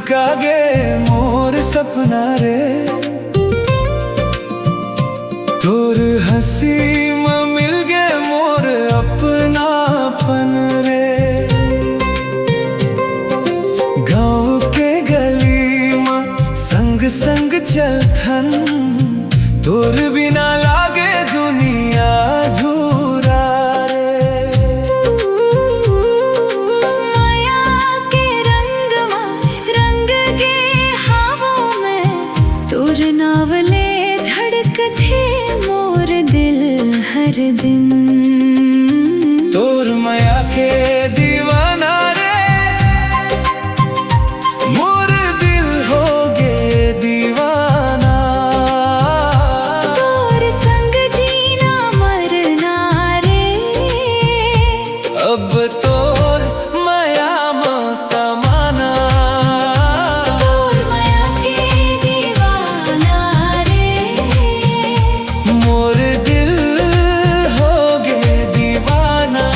झुका गे मोर सपना रे। तोर हंसी में मिल गे मोर अपनापन रे। गाँव के गली में संग संग चलथन, तोर बिना लागे दुनिया अधूरा रे। माया के रंग गे हवों में, तोर नावले धड़कथे मोर दिल हर दिन। तोर माया के दीवाना रे, मोर दिल हो गे दीवाना। तोर संग जीना मरना रे, अब तोर माया में समाना। तोर माया के दीवाना रे, मोर दिल हो गे दीवाना।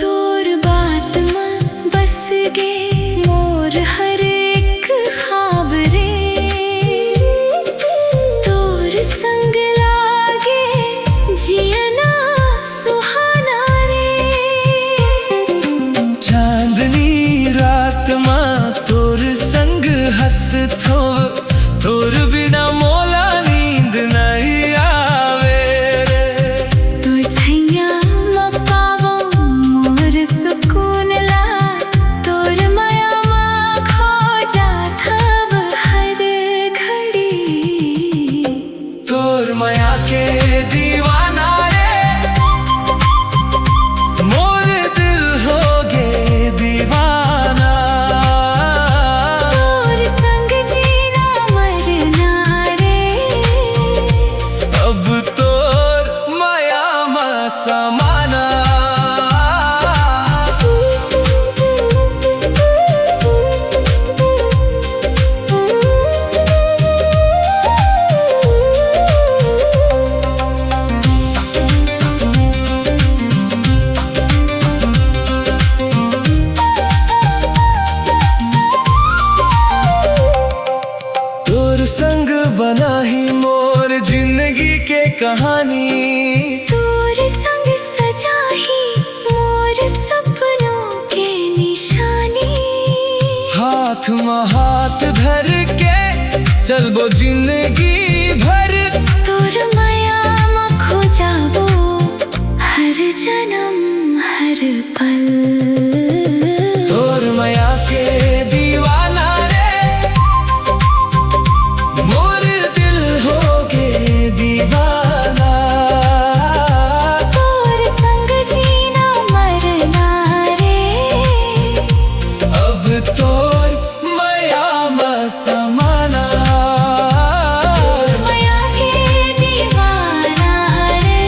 तोर बात में बस गे मोर हर एक ख्वाब रे। तोर संग लागे जियना सुहाना रे। चांदनी रात में तोर संग हंसथो, तोर बिना मोला नींद नहीं आवे रे। तोर छैया में पावो मोर सुकून ला, तोर माया में खो जात हव हर घड़ी। तोर माया के दीवाना रे, मोर दिल हो गे दीवाना। तोर संग जीना मरना रे, अब तोर माया में समाना। तोर संग बना ही मोर जिंदगी के कहानी। तोर संग सजा ही मोर सपनों के निशानी। हाथ में हाथ धर के चलबो जिंदगी भर, तोर माया में खो जाबो हर जन्म हर पल। तोर माया के दीवाना रे, मोर दिल हो गे दीवाना। तोर संग जीना मरना रे, अब तोर माया में समाना। तोर माया के दीवाना रे।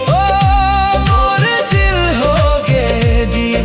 ओ मोर दिल हो गे दीवाना।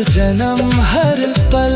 जन्म हर पल